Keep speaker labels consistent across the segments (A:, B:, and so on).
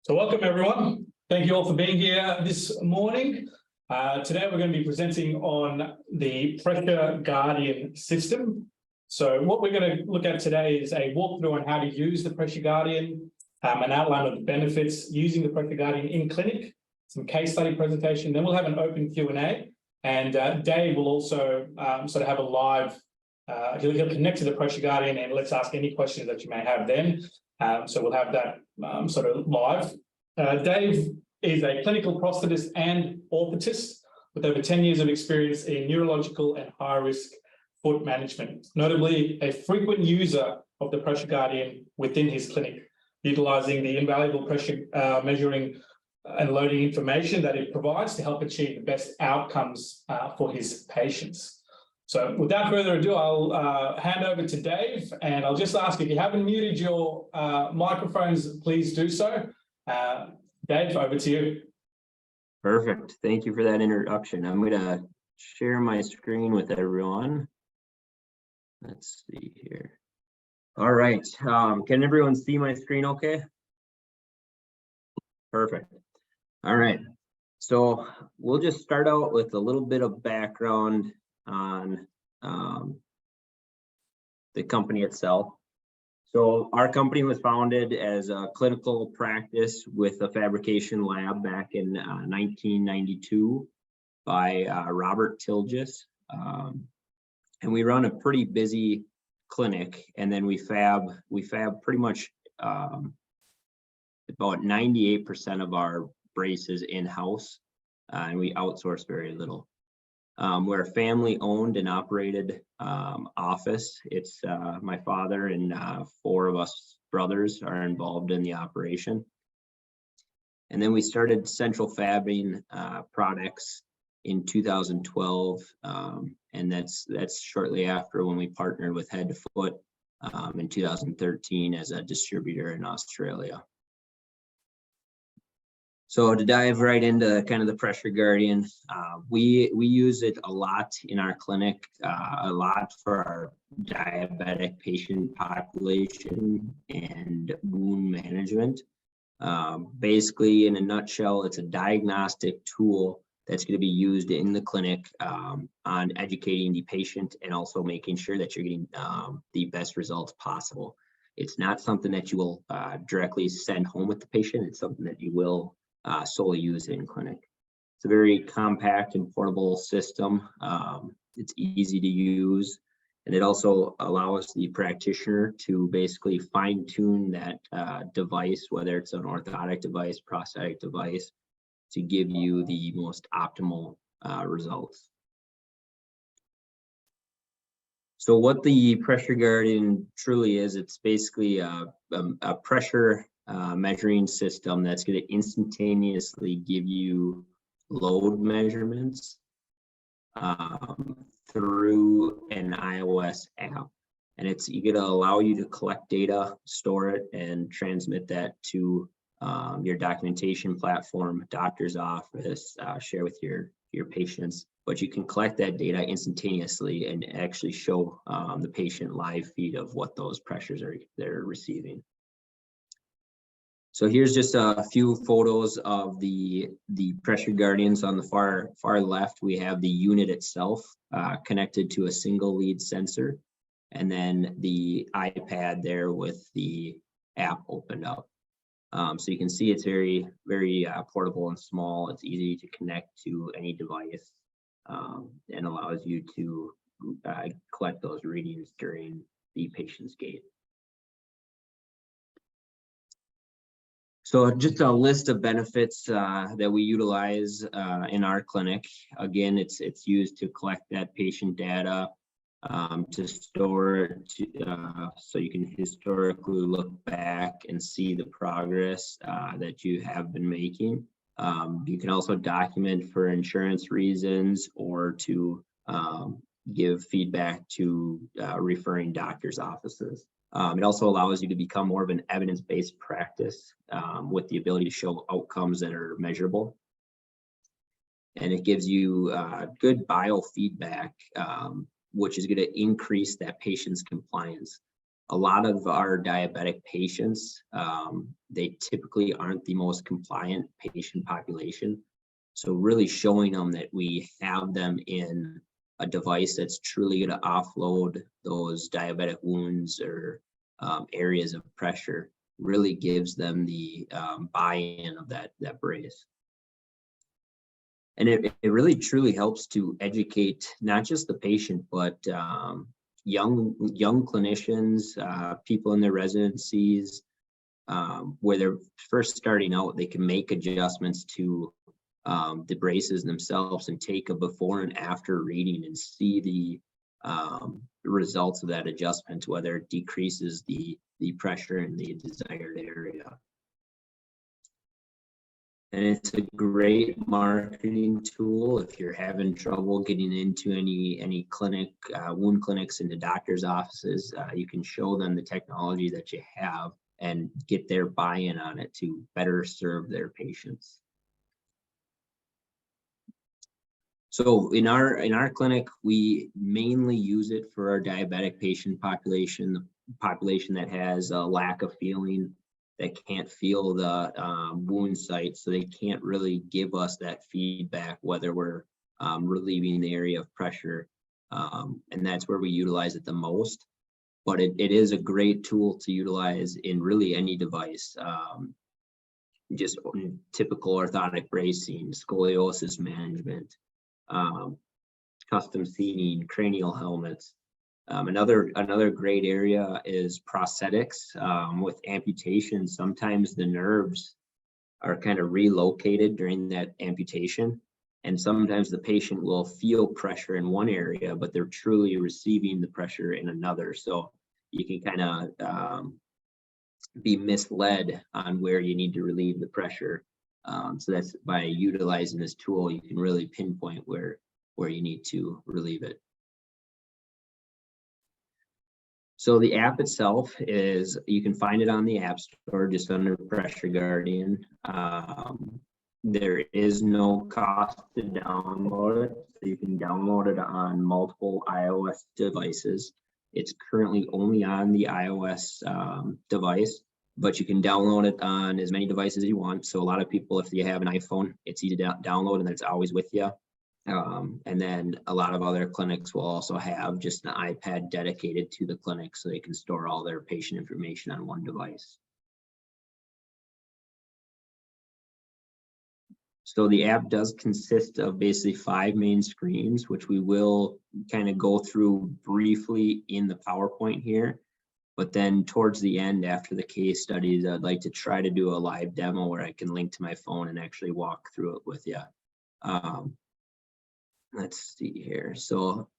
A: So welcome everyone. Thank you all for being here this morning. Today we're going to be presenting on the PressureGuardian system. So what we're going to look at today is a walkthrough on how to use the PressureGuardian, an outline of the benefits using the PressureGuardian in clinic, some case study presentation, then we'll have an open Q&A, and Dave will also sort of have a live, he'll connect to the PressureGuardian and let's ask any questions that you may have then. So we'll have that sort of live. Dave is a clinical prosthetist and orthotist with over 10 years of experience in neurological and high-risk foot management, notably a frequent user of the PressureGuardian within his clinic, utilizing the invaluable pressure measuring and loading information that it provides to help achieve the best outcomes for his patients. So without further ado, I'll hand over to Dave, and I'll just ask if you haven't muted your microphones, please do so. Dave, over to you.
B: Perfect. Thank you for that introduction. I'm going to share my screen with everyone. Let's see here. All right. Can everyone see my screen okay? Perfect. All right. So we'll just start out with a little bit of background on the company itself. So our company was founded as a clinical practice with a fabrication lab back in 1992 by Robert Tilgis. And we run a pretty busy clinic, and then we fab pretty much about 98% of our braces in-house, and we outsource very little. We're a family-owned and operated office. It's my father and 4 of us brothers are involved in the operation. And then we started central fabbing products in 2012, and that's shortly after when we partnered with Head to Foot in 2013 as a distributor in Australia. So to dive right into kind of the PressureGuardian, we use it a lot in our clinic, a lot for our diabetic patient population and wound management. Basically, in a nutshell, it's a diagnostic tool that's going to be used in the clinic on educating the patient and also making sure that you're getting the best results possible. It's not something that you will directly send home with the patient. It's something that you will solely use in clinic. It's a very compact and portable system. It's easy to use, and it also allows the practitioner to basically fine-tune that device, whether it's an orthotic device, prosthetic device, to give you the most optimal results. So what the PressureGuardian truly is, it's basically a pressure measuring system that's going to instantaneously give you load measurements through an iOS app, and it's going to allow you to collect data, store it, and transmit that to your documentation platform, doctor's office, share with your patients. But you can collect that data instantaneously and actually show the patient live feed of what those pressures they're receiving. So here's just a few photos of the PressureGuardians. On the far left, we have the unit itself connected to a single lead sensor, and then the iPad there with the app opened up. So you can see it's very, very portable and small. It's easy to connect to any device and allows you to collect those readings during the patient's gait. So just a list of benefits that we utilize in our clinic. Again, it's used to collect that patient data, to store it, so you can historically look back and see the progress that you have been making. You can also document for insurance reasons or to give feedback to referring doctors' offices. It also allows you to become more of an evidence-based practice with the ability to show outcomes that are measurable. And it gives you good biofeedback, which is going to increase that patient's compliance. a lot of our diabetic patients, they typically aren't the most compliant patient population. So really showing them that we have them in a device that's truly going to offload those diabetic wounds or areas of pressure really gives them the buy-in of that brace. And it really truly helps to educate not just the patient, but young clinicians, people in their residencies, where they're first starting out, they can make adjustments to the braces themselves and take a before and after reading and see the results of that adjustment, whether it decreases the pressure in the desired area. And it's a great marketing tool if you're having trouble getting into any clinic, wound clinics, into doctors' offices. You can show them the technology that you have and get their buy-in on it to better serve their patients. So in our clinic, we mainly use it for our diabetic patient population, the population that has a lack of feeling, that can't feel the wound site, so they can't really give us that feedback whether we're relieving the area of pressure, and that's where we utilize it the most. But it is a great tool to utilize in really any device, just typical orthotic bracing, scoliosis management, custom seating, cranial helmets. Another great area is prosthetics. With amputation, sometimes the nerves are kind of relocated during that amputation, and sometimes the patient will feel pressure in one area, but they're truly receiving the pressure in another. So you can kind of be misled on where you need to relieve the pressure. So that's by utilizing this tool, you can really pinpoint where you need to relieve it. So the app itself is, you can find it on the App Store just under PressureGuardian. There is no cost to download it. So you can download it on multiple iOS devices. It's currently only on the iOS device, but you can download it on as many devices as you want. So a lot of people, if you have an iPhone, it's easy to download and it's always with you. And then a lot of other clinics will also have just an iPad dedicated to the clinic, so they can store all their patient information on one device. So the app does consist of basically 5 main screens, which we will kind of go through briefly in the PowerPoint here. But then towards the end, after the case studies, I'd like to try to do a live demo where I can link to my phone and actually walk through it with you. Let's see here. So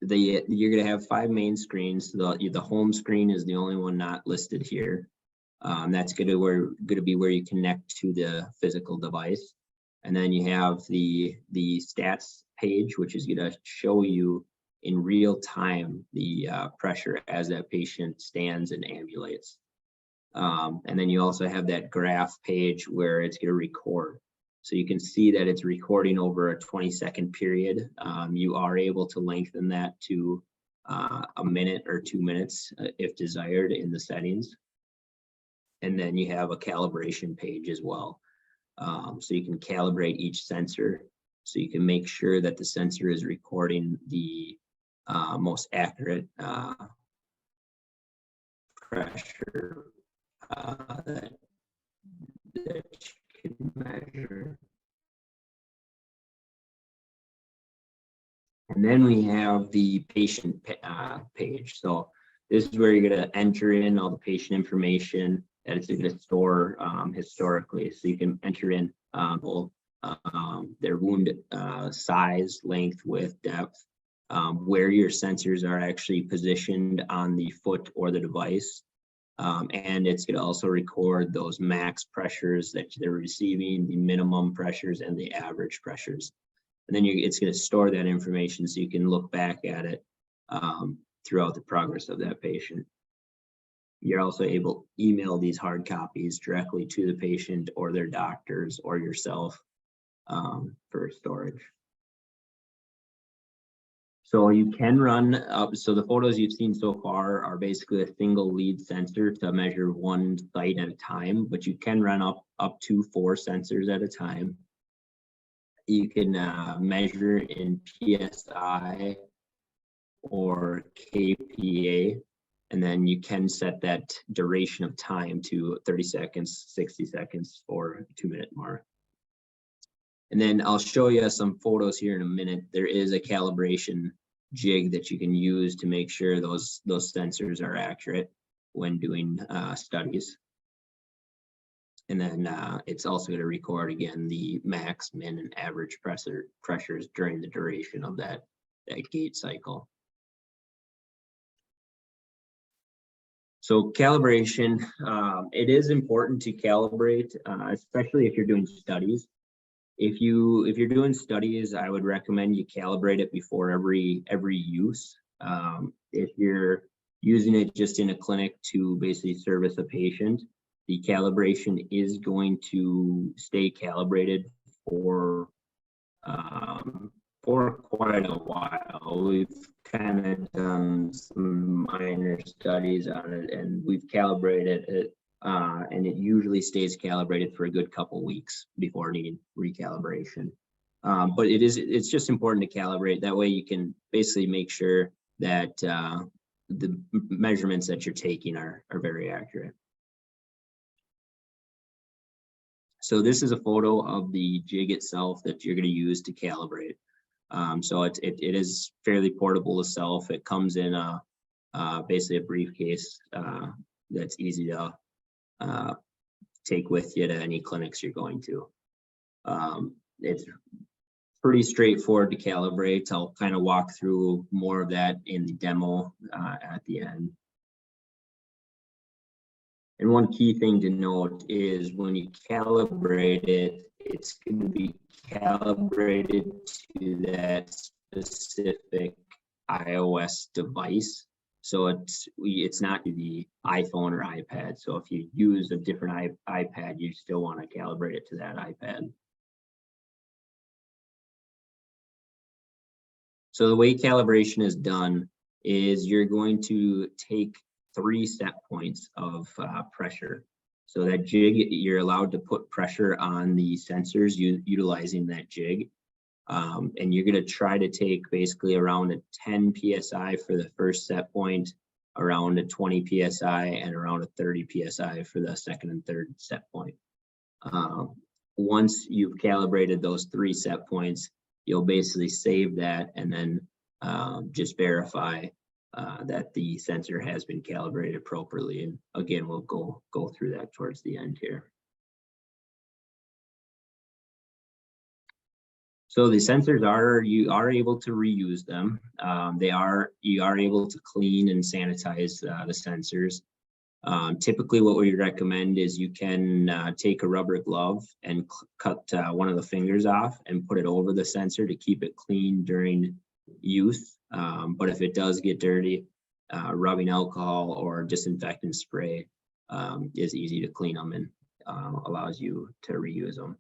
B: you're going to have 5 main screens. The home screen is the only one not listed here. That's going to be where you connect to the physical device. And then you have the stats page, which is going to show you in real time the pressure as that patient stands and ambulates. And then you also have that graph page where it's going to record. So you can see that it's recording over a 20-second period. You are able to lengthen that to a minute or 2 minutes if desired in the settings. And then you have a calibration page as well. So you can calibrate each sensor. So you can make sure that the sensor is recording the most accurate pressure that you can measure. And then we have the patient page. So this is where you're going to enter in all the patient information that it's going to store historically. So you can enter in their wound size, length, width, depth, where your sensors are actually positioned on the foot or the device. And it's going to also record those max pressures that they're receiving, the minimum pressures, and the average pressures. And then it's going to store that information so you can look back at it throughout the progress of that patient. You're also able to email these hard copies directly to the patient or their doctors or yourself for storage. So you can run up, so the photos you've seen so far are basically a single lead sensor to measure one site at a time, but you can run up to 4 sensors at a time. You can measure in PSI or KPA, and then you can set that duration of time to 30 seconds, 60 seconds, or 2-minute mark. And then I'll show you some photos here in a minute. There is a calibration jig that you can use to make sure those sensors are accurate when doing studies. And then it's also going to record again the max, min, and average pressures during the duration of that gate cycle. So calibration, it is important to calibrate, especially if you're doing studies. If you're doing studies, I would recommend you calibrate it before every use. If you're using it just in a clinic to basically service a patient, the calibration is going to stay calibrated for quite a while. We've kind of done some minor studies on it, and we've calibrated it. And it usually stays calibrated for a good couple weeks before needing recalibration. But it's just important to calibrate. That way you can basically make sure that the measurements that you're taking are very accurate. So this is a photo of the jig itself that you're going to use to calibrate. So it is fairly portable itself. It comes in basically a briefcase that's easy to take with you to any clinics you're going to. It's pretty straightforward to calibrate. I'll kind of walk through more of that in the demo at the end. And one key thing to note is when you calibrate it, it's going to be calibrated to that specific iOS device. So it's not the iPhone or iPad. So if you use a different iPad, you still want to calibrate it to that iPad. So the way calibration is done is you're going to take 3 set points of pressure. So that jig, you're allowed to put pressure on the sensors utilizing that jig. And you're going to try to take basically around a 10 PSI for the first set point, around a 20 PSI, and around a 30 PSI for the second and third set point. Once you've calibrated those 3 set points, you'll basically save that and then just verify that the sensor has been calibrated appropriately. And again, we'll go through that towards the end here. So the sensors you are able to reuse them. You are able to clean and sanitize the sensors. Typically what we recommend is you can take a rubber glove and cut one of the fingers off and put it over the sensor to keep it clean during use. But if it does get dirty, rubbing alcohol or disinfectant spray is easy to clean them and allows you to reuse them.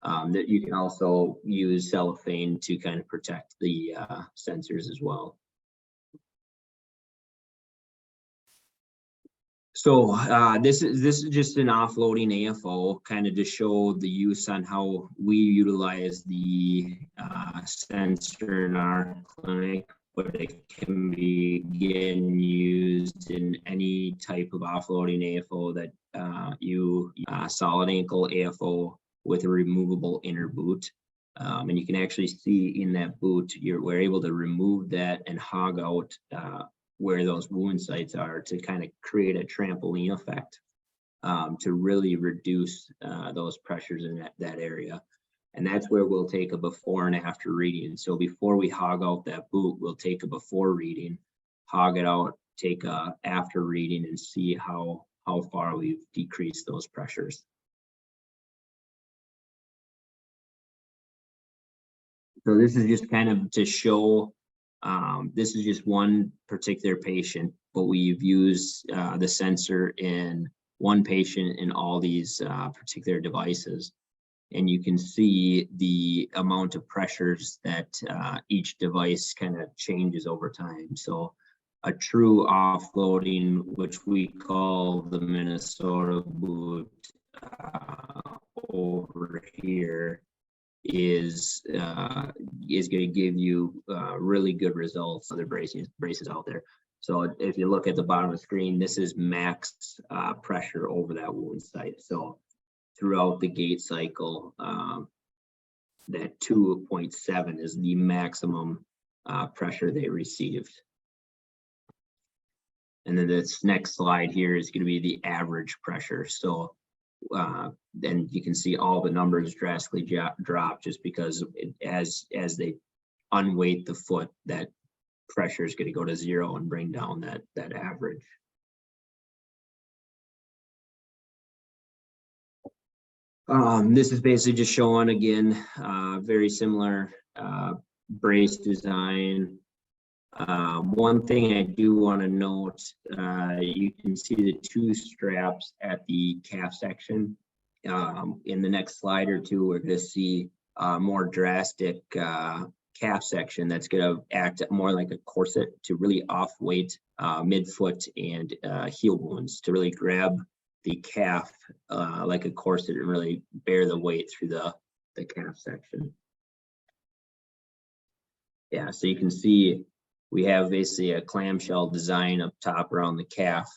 B: That you can also use cellophane to kind of protect the sensors as well. So this is just an offloading AFO, kind of to show the use on how we utilize the sensor in our clinic, but it can be again used in any type of offloading AFO that solid ankle AFO with a removable inner boot. And you can actually see in that boot, we're able to remove that and hog out where those wound sites are to kind of create a trampoline effect to really reduce those pressures in that area. And that's where we'll take a before and after reading. So before we hog out that boot, we'll take a before reading, hog it out, take a after reading, and see how far we've decreased those pressures. So this is just kind of to show, this is just one particular patient, but we've used the sensor in one patient in all these particular devices. and you can see the amount of pressures that each device kind of changes over time. So a true offloading, which we call the Minnesota boot over here, is going to give you really good results. Other braces out there. So if you look at the bottom of the screen, this is max pressure over that wound site. So throughout the gait cycle, that 2.7 is the maximum pressure they received. And then this next slide here is going to be the average pressure. So then you can see all the numbers drastically drop just because as they unweight the foot, that pressure is going to go to 0 and bring down that average. This is basically just showing again, very similar brace design. One thing I do want to note, you can see the 2 straps at the calf section. In the next slide or two, we're going to see a more drastic calf section that's going to act more like a corset to really off-weight midfoot and heel wounds, to really grab the calf like a corset and really bear the weight through the calf section. Yeah, so you can see we have basically a clamshell design up top around the calf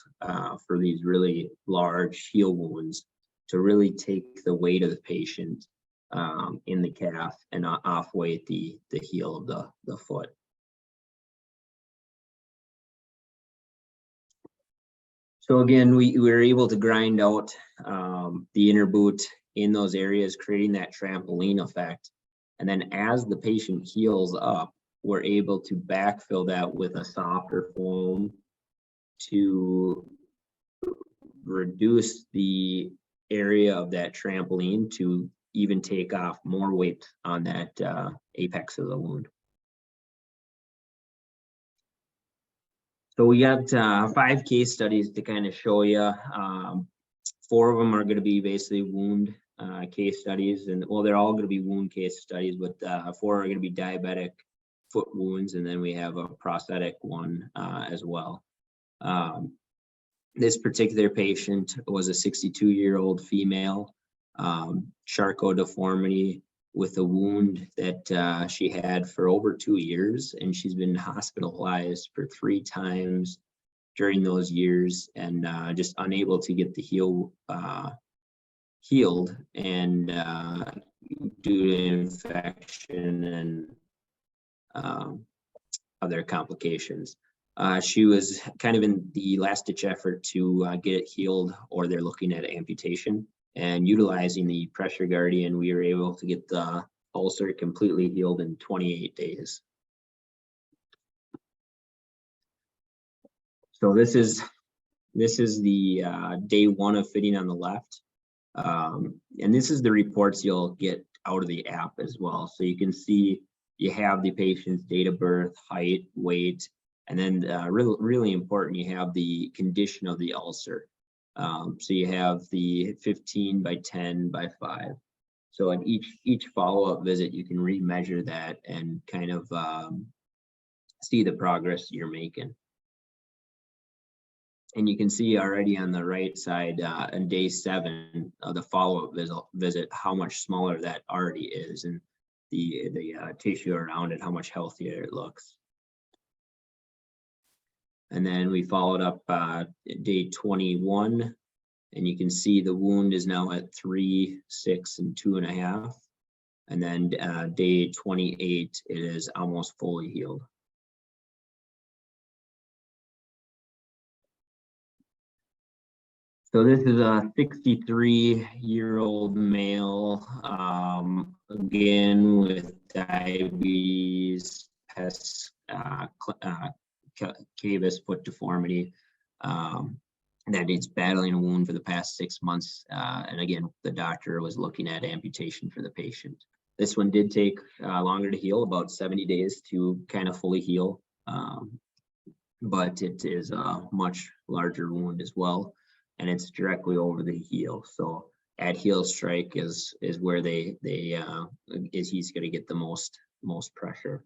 B: for these really large heel wounds to really take the weight of the patient in the calf and off-weight the heel of the foot. So again, we were able to grind out the inner boot in those areas, creating that trampoline effect. And then as the patient heals up, we're able to backfill that with a softer foam to reduce the area of that trampoline to even take off more weight on that apex of the wound. So we got 5 case studies to kind of show you. 4 of them are going to be basically wound case studies, and well, they're all going to be wound case studies, but 4 are going to be diabetic foot wounds, and then we have a prosthetic one as well. This particular patient was a 62-year-old female, Charcot deformity, with a wound that she had for over 2 years, and she's been hospitalized for 3 times during those years, and just unable to get the heel healed, and due to infection and other complications. She was kind of in the last-ditch effort to get it healed, or they're looking at amputation. And utilizing the PressureGuardian, we were able to get the ulcer completely healed in 28 days. So this is the day 1 of fitting on the left. And this is the reports you'll get out of the app as well. So you can see you have the patient's date of birth, height, weight, and then really important, you have the condition of the ulcer. So you have the 15 by 10 by 5. So at each follow-up visit, you can remeasure that and kind of see the progress you're making. And you can see already on the right side on day 7 of the follow-up visit how much smaller that already is, and the tissue around it, how much healthier it looks. And then we followed up day 21, and you can see the wound is now at 3, 6, and 2.5. And then day 28, it is almost fully healed. So this is a 63-year-old male, again with diabetes, cavus foot deformity, that is battling a wound for the past 6 months. And again, the doctor was looking at amputation for the patient. This one did take longer to heal, about 70 days to kind of fully heal. But it is a much larger wound as well, and it's directly over the heel. So at heel strike is where he's going to get the most pressure.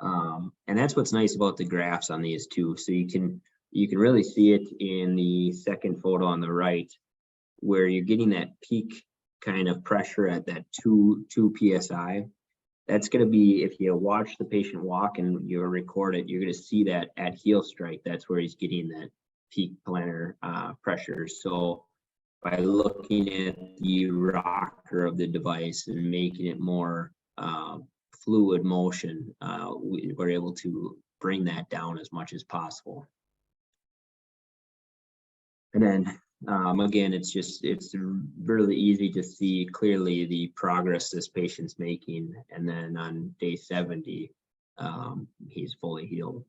B: And that's what's nice about the graphs on these two. So you can really see it in the second photo on the right, where you're getting that peak kind of pressure at that 2 psi. That's going to be, if you watch the patient walk and you record it, you're going to see that at heel strike, that's where he's getting that peak plantar pressure. So by looking at the rocker of the device and making it more fluid motion, we're able to bring that down as much as possible. And then again, it's really easy to see clearly the progress this patient's making. And then on day 70, he's fully healed.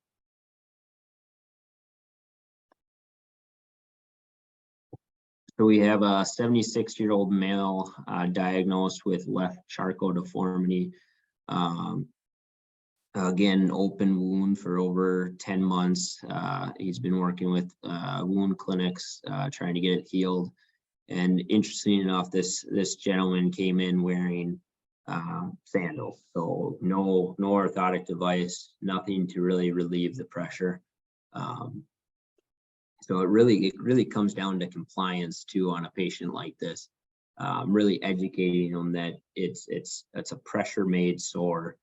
B: So we have a 76-year-old male diagnosed with left charcot deformity. Again, open wound for over 10 months. He's been working with wound clinics, trying to get it healed. And interesting enough, this gentleman came in wearing sandals. So no orthotic device, nothing to really relieve the pressure. So it really comes down to compliance too on a patient like this. Really educating them that it's a pressure made sore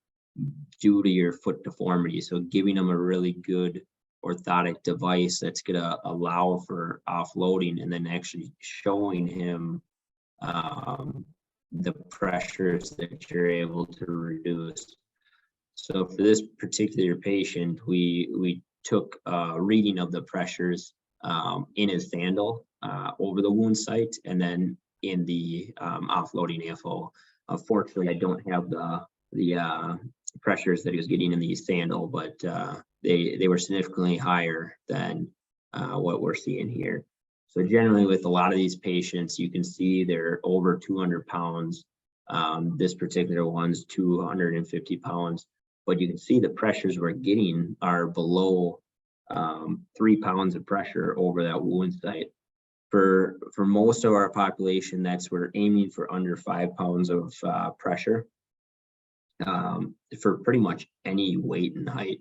B: due to your foot deformity. So giving them a really good orthotic device that's going to allow for offloading, and then actually showing him the pressures that you're able to reduce. So for this particular patient, we took a reading of the pressures in his sandal over the wound site, and then in the offloading AFO. Unfortunately, I don't have the pressures that he was getting in the sandal, but they were significantly higher than what we're seeing here. So generally with a lot of these patients, you can see they're over 200 pounds. This particular one's 250 pounds, but you can see the pressures we're getting are below 3 pounds of pressure over that wound site. For most of our population, we're aiming for under 5 pounds of pressure for pretty much any weight and height.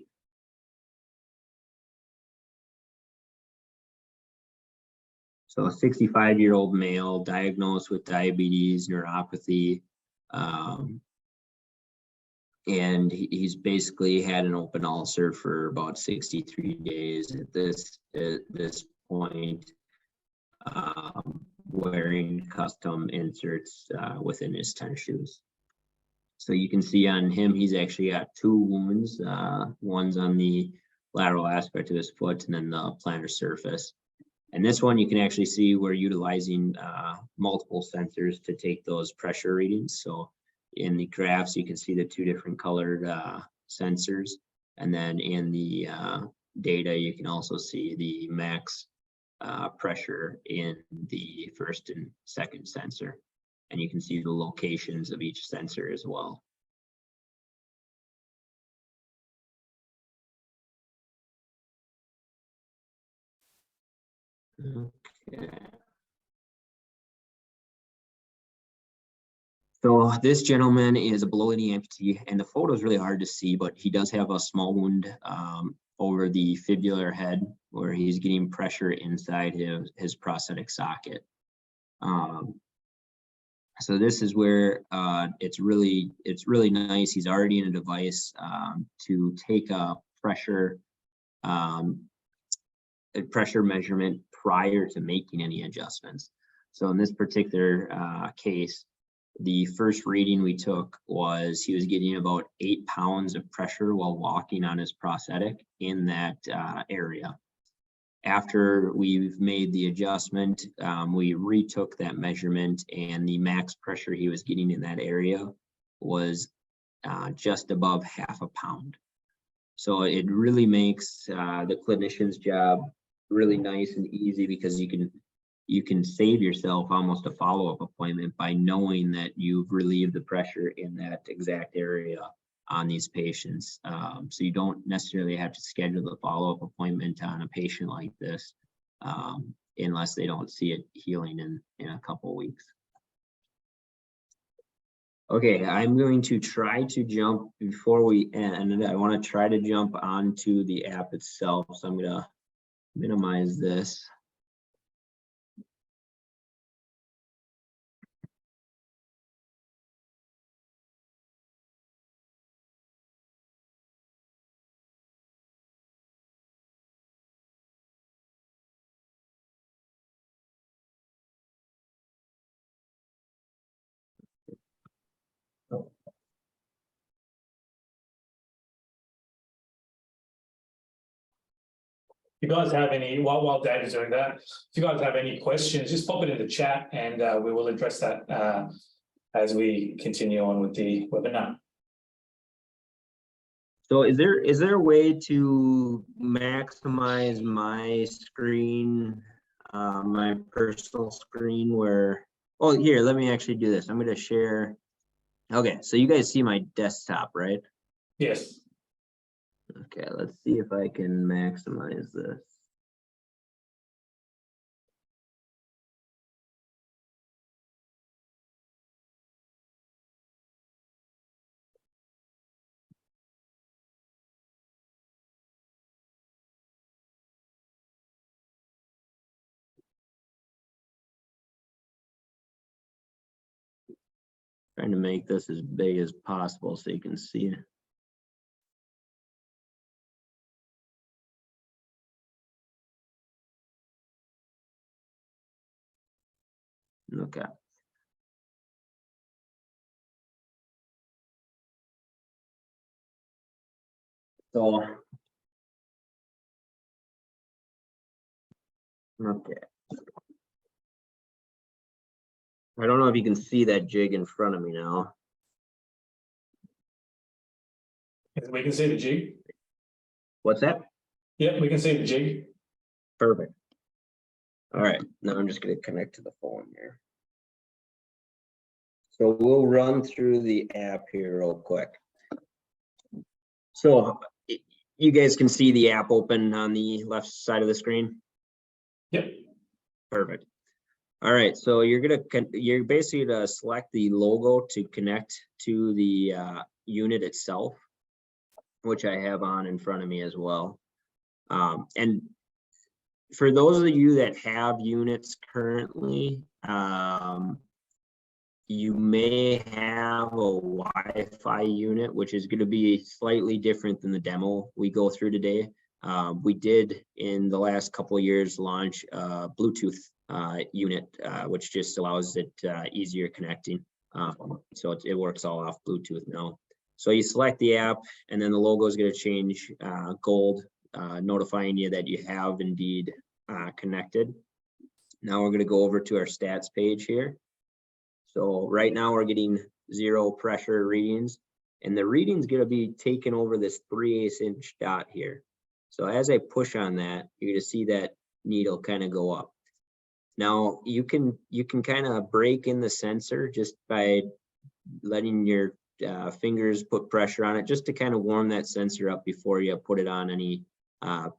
B: So a 65-year-old male diagnosed with diabetes, neuropathy, and he's basically had an open ulcer for about 63 days at this point, wearing custom inserts within his tennis shoes. So you can see on him, he's actually got 2 wounds. One's on the lateral aspect of his foot and then the plantar surface. And this one, you can actually see we're utilizing multiple sensors to take those pressure readings. So in the graphs, you can see the 2 different colored sensors. And then in the data, you can also see the max pressure in the first and second sensor. And you can see the locations of each sensor as well. Okay. So this gentleman is a below-the-knee amputee, and the photo is really hard to see, but he does have a small wound over the fibular head where he's getting pressure inside his prosthetic socket. So this is where it's really nice. He's already in a device to take a pressure measurement prior to making any adjustments. So in this particular case, the first reading we took was he was getting about 8 pounds of pressure while walking on his prosthetic in that area. After we've made the adjustment, we retook that measurement, and the max pressure he was getting in that area was just above 0.5 pound. So it really makes the clinician's job really nice and easy, because you can save yourself almost a follow-up appointment by knowing that you've relieved the pressure in that exact area on these patients. So you don't necessarily have to schedule the follow-up appointment on a patient like this unless they don't see it healing in a couple of weeks. Okay, I'm going to try to jump before we end. I want to try to jump onto the app itself. So I'm going to minimize this.
A: If you guys have any, while Dave is doing that, if you guys have any questions, just pop it in the chat and we will address that as we continue on with the webinar.
B: So is there a way to maximize my screen, my personal screen where, oh, here, let me actually do this. I'm going to share. Okay, so you guys see my desktop, right?
A: Yes.
B: Okay, let's see if I can maximize this. Trying to make this as big as possible so you can see it. Okay. So, okay. I don't know if you can see that jig in front of me now.
A: We can see the jig.
B: What's that?
A: Yep, we can see the jig.
B: Perfect. All right, now I'm just going to connect to the phone here. So we'll run through the app here real quick. So you guys can see the app open on the left side of the screen?
A: Yep.
B: Perfect. All right, so you're basically to select the logo to connect to the unit itself, which I have on in front of me as well. And for those of you that have units currently, you may have a Wi-Fi unit, which is going to be slightly different than the demo we go through today. We did in the last couple of years launch a Bluetooth unit, which just allows it easier connecting. So it works all off Bluetooth now. So you select the app and then the logo is going to change gold, notifying you that you have indeed connected. Now we're going to go over to our stats page here. So right now we're getting 0 pressure readings, and the reading's going to be taken over this 3/8 inch dot here. So as I push on that, you're going to see that needle kind of go up. Now you can kind of break in the sensor just by letting your fingers put pressure on it, just to kind of warm that sensor up before you put it on any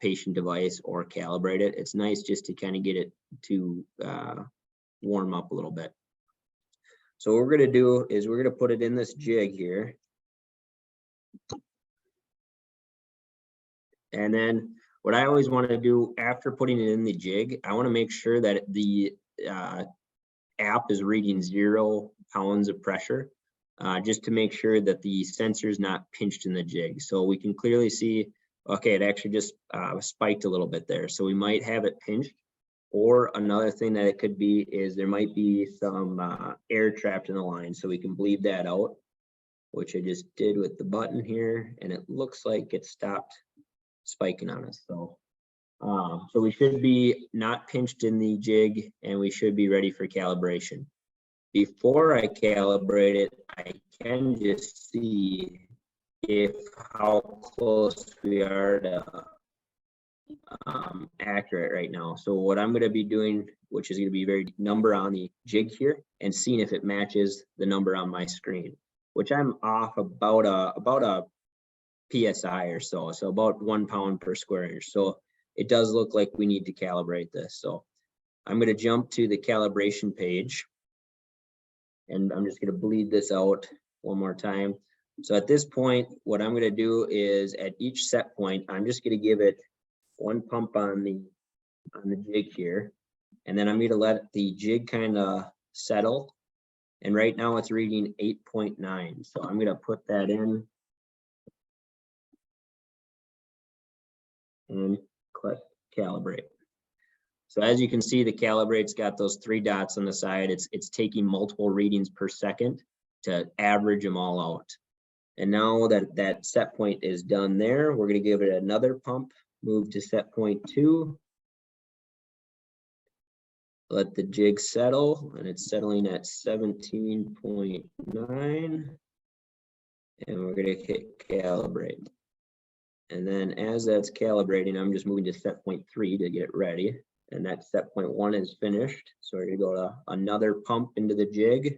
B: patient device or calibrate it. It's nice just to kind of get it to warm up a little bit. So what we're going to do is we're going to put it in this jig here. And then what I always want to do after putting it in the jig, I want to make sure that the app is reading 0 pounds of pressure, just to make sure that the sensor is not pinched in the jig. So we can clearly see, okay, it actually just spiked a little bit there. So we might have it pinched. Or another thing that it could be is there might be some air trapped in the line, so we can bleed that out, which I just did with the button here, and it looks like it stopped spiking on us. So, so we should be not pinched in the jig, and we should be ready for calibration. Before I calibrate it, I can just see how close we are to accurate right now. So what I'm going to be doing, which is going to be very number on the jig here, and seeing if it matches the number on my screen, which I'm off about a PSI or so, so about 1 pound per square inch. So it does look like we need to calibrate this. So I'm going to jump to the calibration page. And I'm just going to bleed this out one more time. So at this point, what I'm going to do is at each set point, I'm just going to give it one pump on the jig here. And then I'm going to let the jig kind of settle. And right now it's reading 8.9. So I'm going to put that in and click calibrate. So as you can see, the calibrate's got those 3 dots on the side. It's taking multiple readings per second to average them all out. And now that set point is done there, we're going to give it another pump, move to set point 2. Let the jig settle, and it's settling at 17.9. And we're going to hit calibrate. And then as that's calibrating, I'm just moving to set point 3 to get ready. And that set point 1 is finished. So we're going to go to another pump into the jig,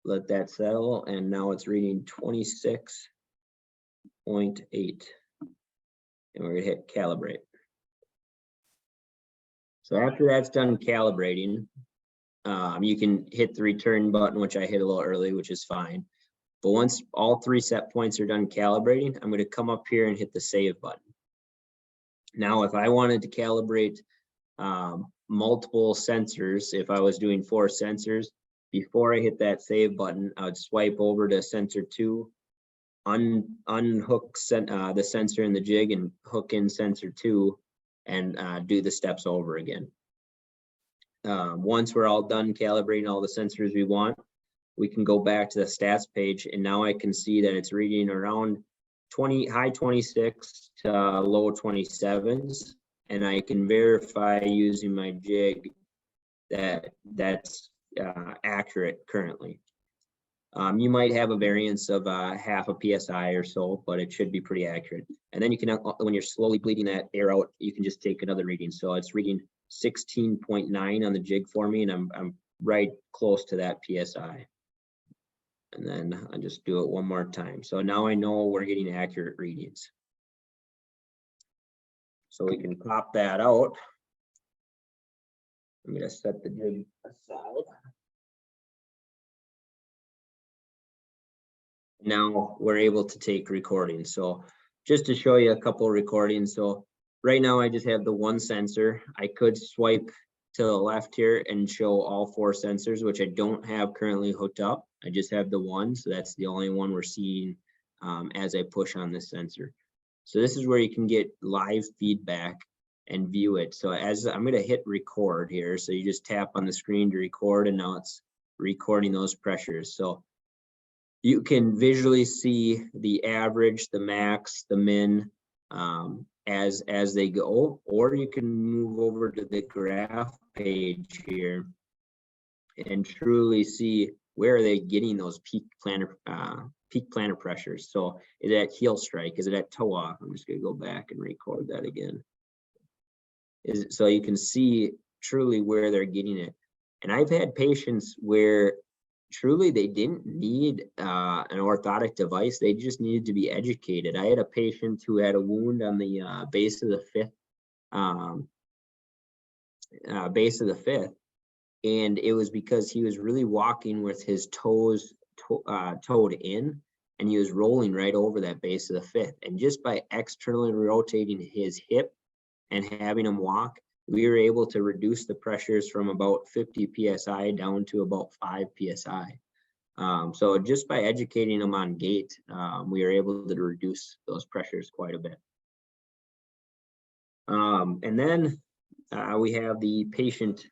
B: let that settle, and now it's reading 26.8. And we're going to hit calibrate. So after that's done calibrating, you can hit the return button, which I hit a little early, which is fine. But once all 3 set points are done calibrating, I'm going to come up here and hit the save button. Now, if I wanted to calibrate multiple sensors, if I was doing 4 sensors, before I hit that save button, I would swipe over to sensor 2, unhook the sensor in the jig and hook in sensor 2 and do the steps over again. Once we're all done calibrating all the sensors we want, we can go back to the stats page, and now I can see that it's reading around high 26 to low 27s, and I can verify using my jig that that's accurate currently. You might have a variance of half a PSI or so, but it should be pretty accurate. And then you can, when you're slowly bleeding that air out, you can just take another reading. So it's reading 16.9 on the jig for me, and I'm right close to that PSI. And then I just do it one more time. So now I know we're getting accurate readings. So we can pop that out. I'm going to set the jig aside. Now we're able to take recordings. So just to show you a couple of recordings. So right now I just have the 1 sensor. I could swipe to the left here and show all 4 sensors, which I don't have currently hooked up. I just have the 1, so that's the only one we're seeing as I push on this sensor. So this is where you can get live feedback and view it. So as I'm going to hit record here, so you just tap on the screen to record, and now it's recording those pressures. So you can visually see the average, the max, the min as they go, or you can move over to the graph page here and truly see where are they getting those peak plantar pressures. So is it at heel strike? Is it at toe off? I'm just going to go back and record that again. So you can see truly where they're getting it. And I've had patients where truly they didn't need an orthotic device. They just needed to be educated. I had a patient who had a wound on the base of the fifth, and it was because he was really walking with his toes toed in, and he was rolling right over that base of the fifth. And just by externally rotating his hip and having him walk, we were able to reduce the pressures from about 50 PSI down to about 5 PSI. So just by educating them on gait, we were able to reduce those pressures quite a bit. And then we have the patient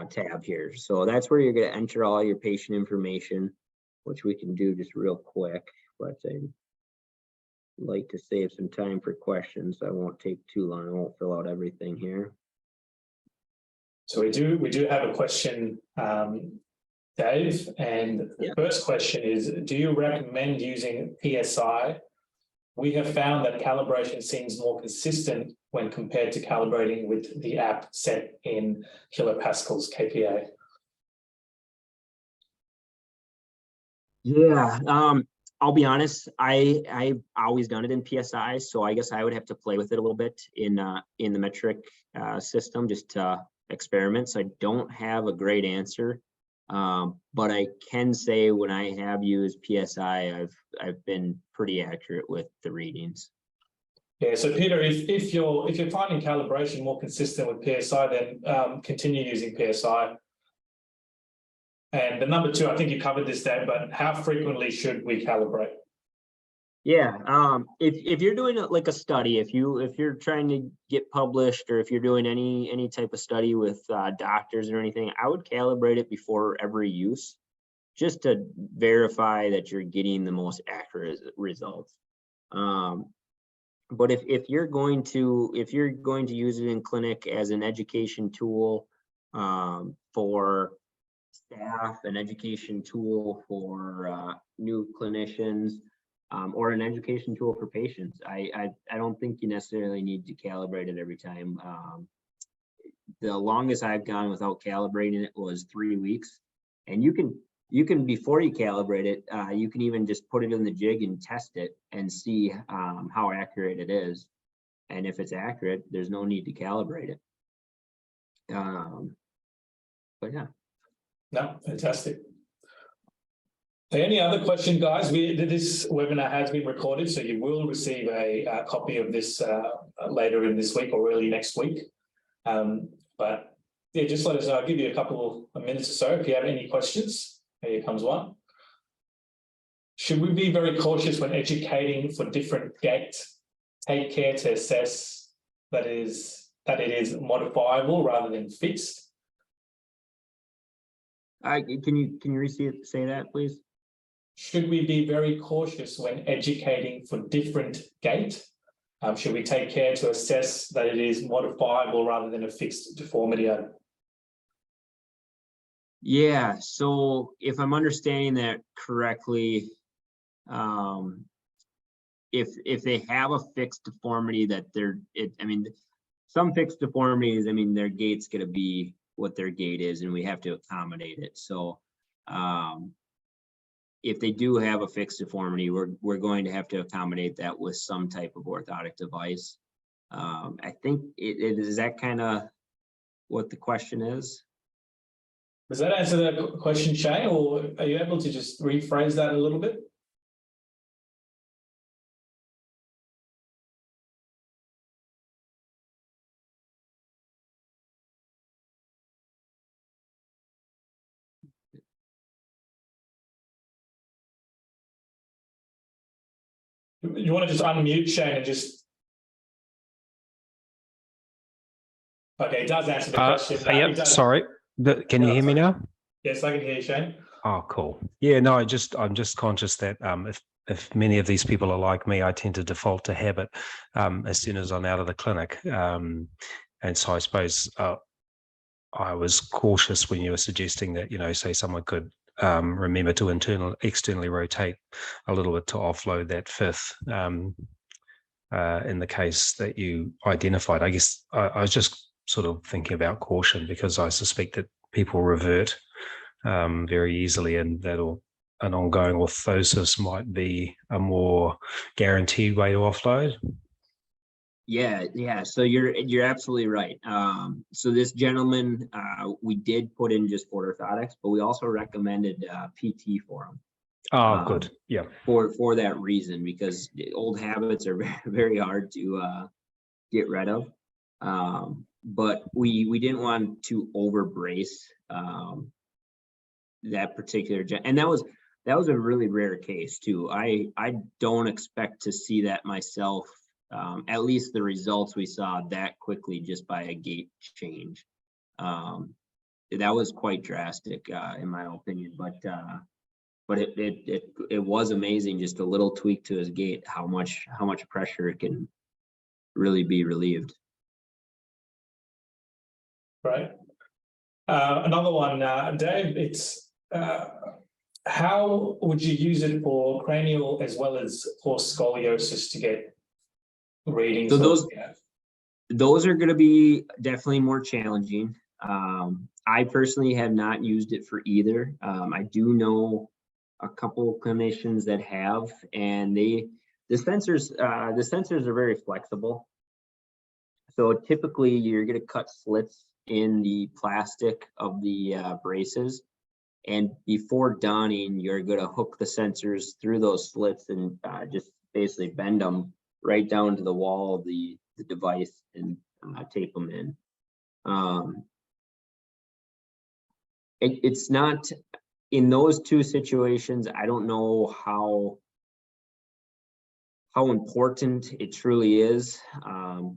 B: tab here. So that's where you're going to enter all your patient information, which we can do just real quick. But I'd like to save some time for questions. I won't take too long. I won't fill out everything here.
A: So we do have a question, Dave, and the first question is, do you recommend using PSI? We have found that calibration seems more consistent when compared to calibrating with the app set in kilopascals kPa.
B: Yeah, I'll be honest, I've always done it in PSI, so I guess I would have to play with it a little bit in the metric system just to experiment. So I don't have a great answer But I can say when I have used PSI, I've been pretty accurate with the readings.
A: Yeah, so Peter, if you're finding calibration more consistent with PSI, then continue using PSI. And the number two, I think you covered this, Dave, but how frequently should we calibrate?
B: Yeah, if you're doing like a study, if you're trying to get published, or if you're doing any type of study with doctors or anything, I would calibrate it before every use, just to verify that you're getting the most accurate results. But if you're going to use it in clinic as an education tool for staff, an education tool for new clinicians, or an education tool for patients, I don't think you necessarily need to calibrate it every time. The longest I've gone without calibrating it was 3 weeks, and you can before you calibrate it, you can even just put it in the jig and test it and see how accurate it is. And if it's accurate, there's no need to calibrate it. But yeah.
A: No, fantastic. Any other question, guys? This webinar has been recorded, so you will receive a copy of this later in this week or early next week. But yeah, just let us know. I'll give you a couple of minutes or so if you have any questions. Here comes one. Should we be very cautious when educating for different gaits? Take care to assess that it is modifiable rather than fixed.
B: Can you say that, please?
A: Should we be very cautious when educating for different gait? Should we take care to assess that it is modifiable rather than a fixed deformity?
B: Yeah, so if I'm understanding that correctly, if they have a fixed deformity that some fixed deformities, their gait's gonna be what their gait is, and we have to accommodate it. So if they do have a fixed deformity, we're going to have to accommodate that with some type of orthotic device. I think is that kind of what the question is?
A: Does that answer that question, Shane, or are you able to just rephrase that a little bit? You want to just unmute Shane and just... Okay, it does answer the question.
C: Yep, sorry. Can you hear me now?
A: Yes, I can hear you, Shane.
C: Oh, cool. Yeah, no, I'm just conscious that if many of these people are like me, I tend to default to habit as soon as I'm out of the clinic. And so I suppose I was cautious when you were suggesting that, say someone could remember to externally rotate a little bit to offload that fifth in the case that you identified. I guess I was just sort of thinking about caution, because I suspect that people revert very easily, and an ongoing orthosis might be a more guaranteed way to offload.
B: Yeah. So you're absolutely right. So this gentleman, we did put in just for orthotics, but we also recommended PT for him.
C: Oh, good. Yeah.
B: For that reason, because old habits are very, very hard to get rid of. But we didn't want to over brace that particular and that was a really rare case too. I don't expect to see that myself. At least the results we saw that quickly just by a gait change. That was quite drastic in my opinion, but it was amazing, just a little tweak to his gait, how much pressure it can really be relieved.
A: Right. Another one, Dave, it's how would you use it for cranial as well as for scoliosis to get readings?
B: So those are going to be definitely more challenging. I personally have not used it for either. I do know a couple of clinicians that have, and the sensors are very flexible. So typically you're going to cut slits in the plastic of the braces, And before donning, you're going to hook the sensors through those slits and just basically bend them right down to the wall of the device and tape them in. It's not, in those two situations, I don't know how important it truly is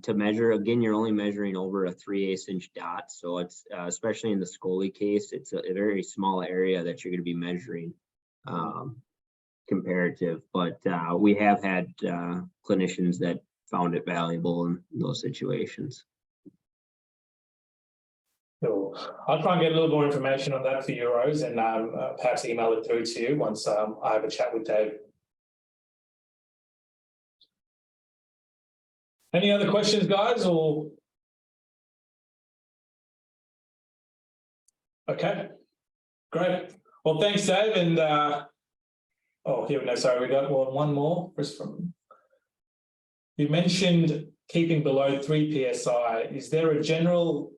B: to measure. Again, you're only measuring over a 3/8 inch dot, so it's especially in the Scoli case, it's a very small area that you're going to be measuring comparative. But we have had clinicians that found it valuable in those situations.
A: Cool. I'll try and get a little more information on that for you, Rose, and perhaps email it through to you once I have a chat with Dave. Any other questions, guys, or? Okay, great. Well, thanks, Dave. And oh, here we go. Sorry, we got one more. You mentioned keeping below 3 psi. Is there a general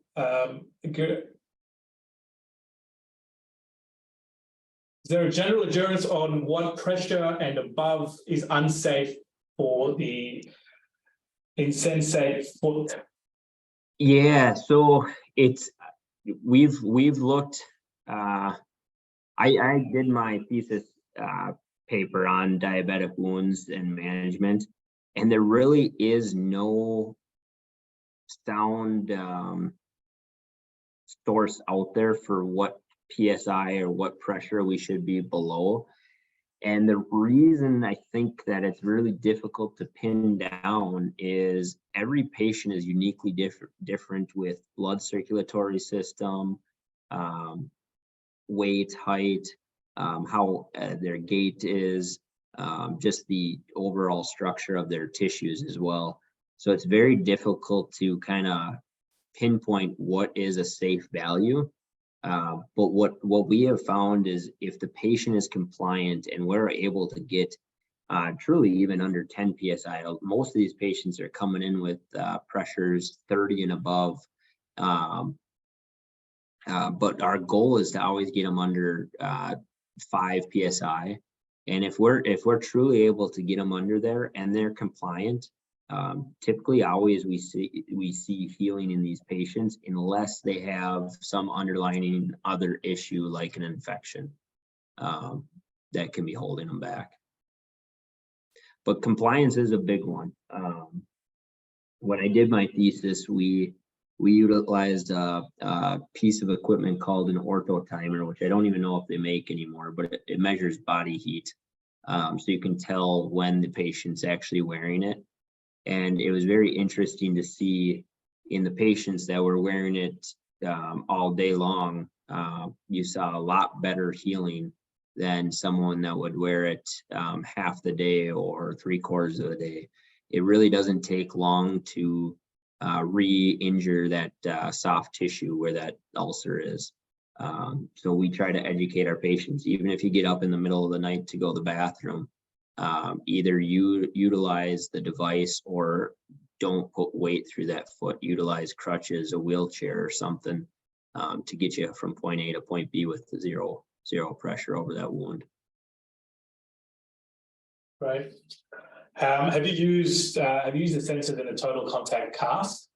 A: endurance on what pressure and above is unsafe for the insensate foot?
B: Yeah, so it's we've looked. I did my thesis paper on diabetic wounds and management, and there really is no sound source out there for what PSI or what pressure we should be below. And the reason I think that it's really difficult to pin down is every patient is uniquely different with blood circulatory system, weight, height, how their gait is, just the overall structure of their tissues as well. So it's very difficult to kind of pinpoint what is a safe value. But what we have found is if the patient is compliant and we're able to get truly even under 10 psi, most of these patients are coming in with pressures 30 and above. But our goal is to always get them under 5 psi. And if we're truly able to get them under there and they're compliant, typically always we see healing in these patients unless they have some underlying other issue like an infection that can be holding them back. But compliance is a big one. When I did my thesis, we utilized a piece of equipment called an ortho timer, which I don't even know if they make anymore, but it measures body heat. So you can tell when the patient's actually wearing it. And it was very interesting to see in the patients that were wearing it all day long, you saw a lot better healing than someone that would wear it half the day or 3/4 of the day. It really doesn't take long to re-injure that soft tissue where that ulcer is. So we try to educate our patients, even if you get up in the middle of the night to go to the bathroom, either you utilize the device or don't put weight through that foot, utilize crutches, a wheelchair or something to get you from point A to point B with the zero pressure over that wound.
A: Right. Have you used the sensors in a total contact cast?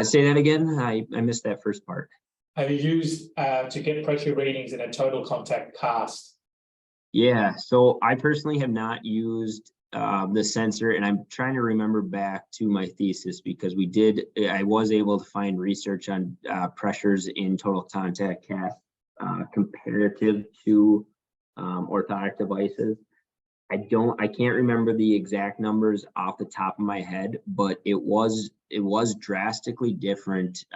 B: Say that again. I missed that first part.
A: Have you used to get pressure readings in a total contact cast?
B: Yeah, so I personally have not used the sensor, and I'm trying to remember back to my thesis because I was able to find research on pressures in total contact cast comparative to orthotic devices. I can't remember the exact numbers off the top of my head, but it was drastically different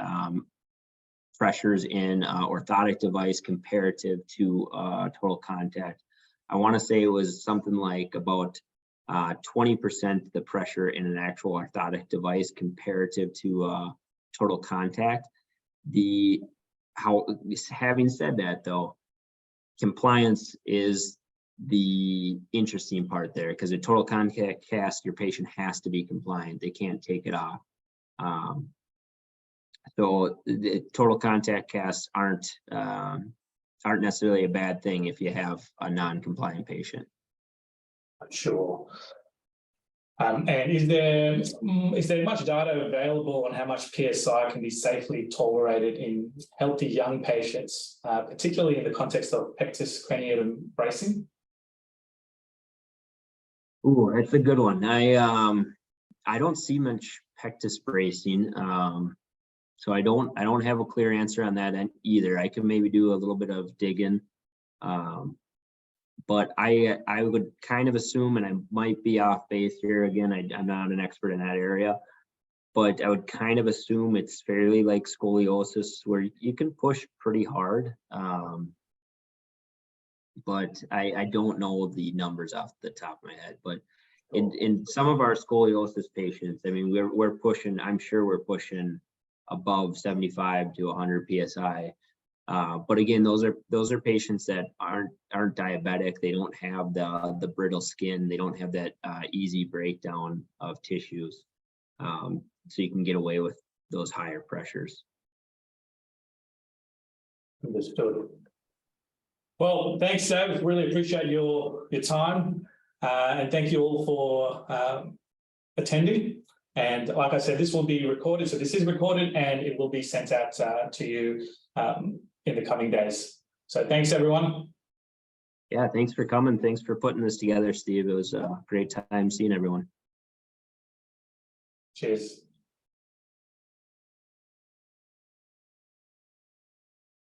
B: pressures in orthotic device comparative to total contact. I want to say it was something like about 20% the pressure in an actual orthotic device comparative to total contact. Having said that though, compliance is the interesting part there, because a total contact cast, your patient has to be compliant. They can't take it off. So the total contact casts aren't necessarily a bad thing if you have a non-compliant patient.
A: Sure. And is there much data available on how much PSI can be safely tolerated in healthy young patients, particularly in the context of pectus craniatum bracing?
B: Ooh, that's a good one. I don't see much pectus bracing, so I don't have a clear answer on that either. I can maybe do a little bit of digging, but I would kind of assume, and I might be off base here again. I'm not an expert in that area, but I would kind of assume it's fairly like scoliosis, where you can push pretty hard. But I don't know the numbers off the top of my head. But in some of our scoliosis patients, I mean, we're pushing. I'm sure we're pushing above 75 to 100 psi. But again, those are patients that aren't diabetic. They don't have the brittle skin. They don't have that easy breakdown of tissues. So you can get away with those higher pressures.
A: Understood. Well, thanks, Dave. Really appreciate your time, and thank you all for attending. And like I said, this will be recorded. So this is recorded, and it will be sent out to you in the coming days. So thanks, everyone.
B: Yeah, thanks for coming. Thanks for putting this together, Steve. It was a great time seeing everyone.
A: Cheers.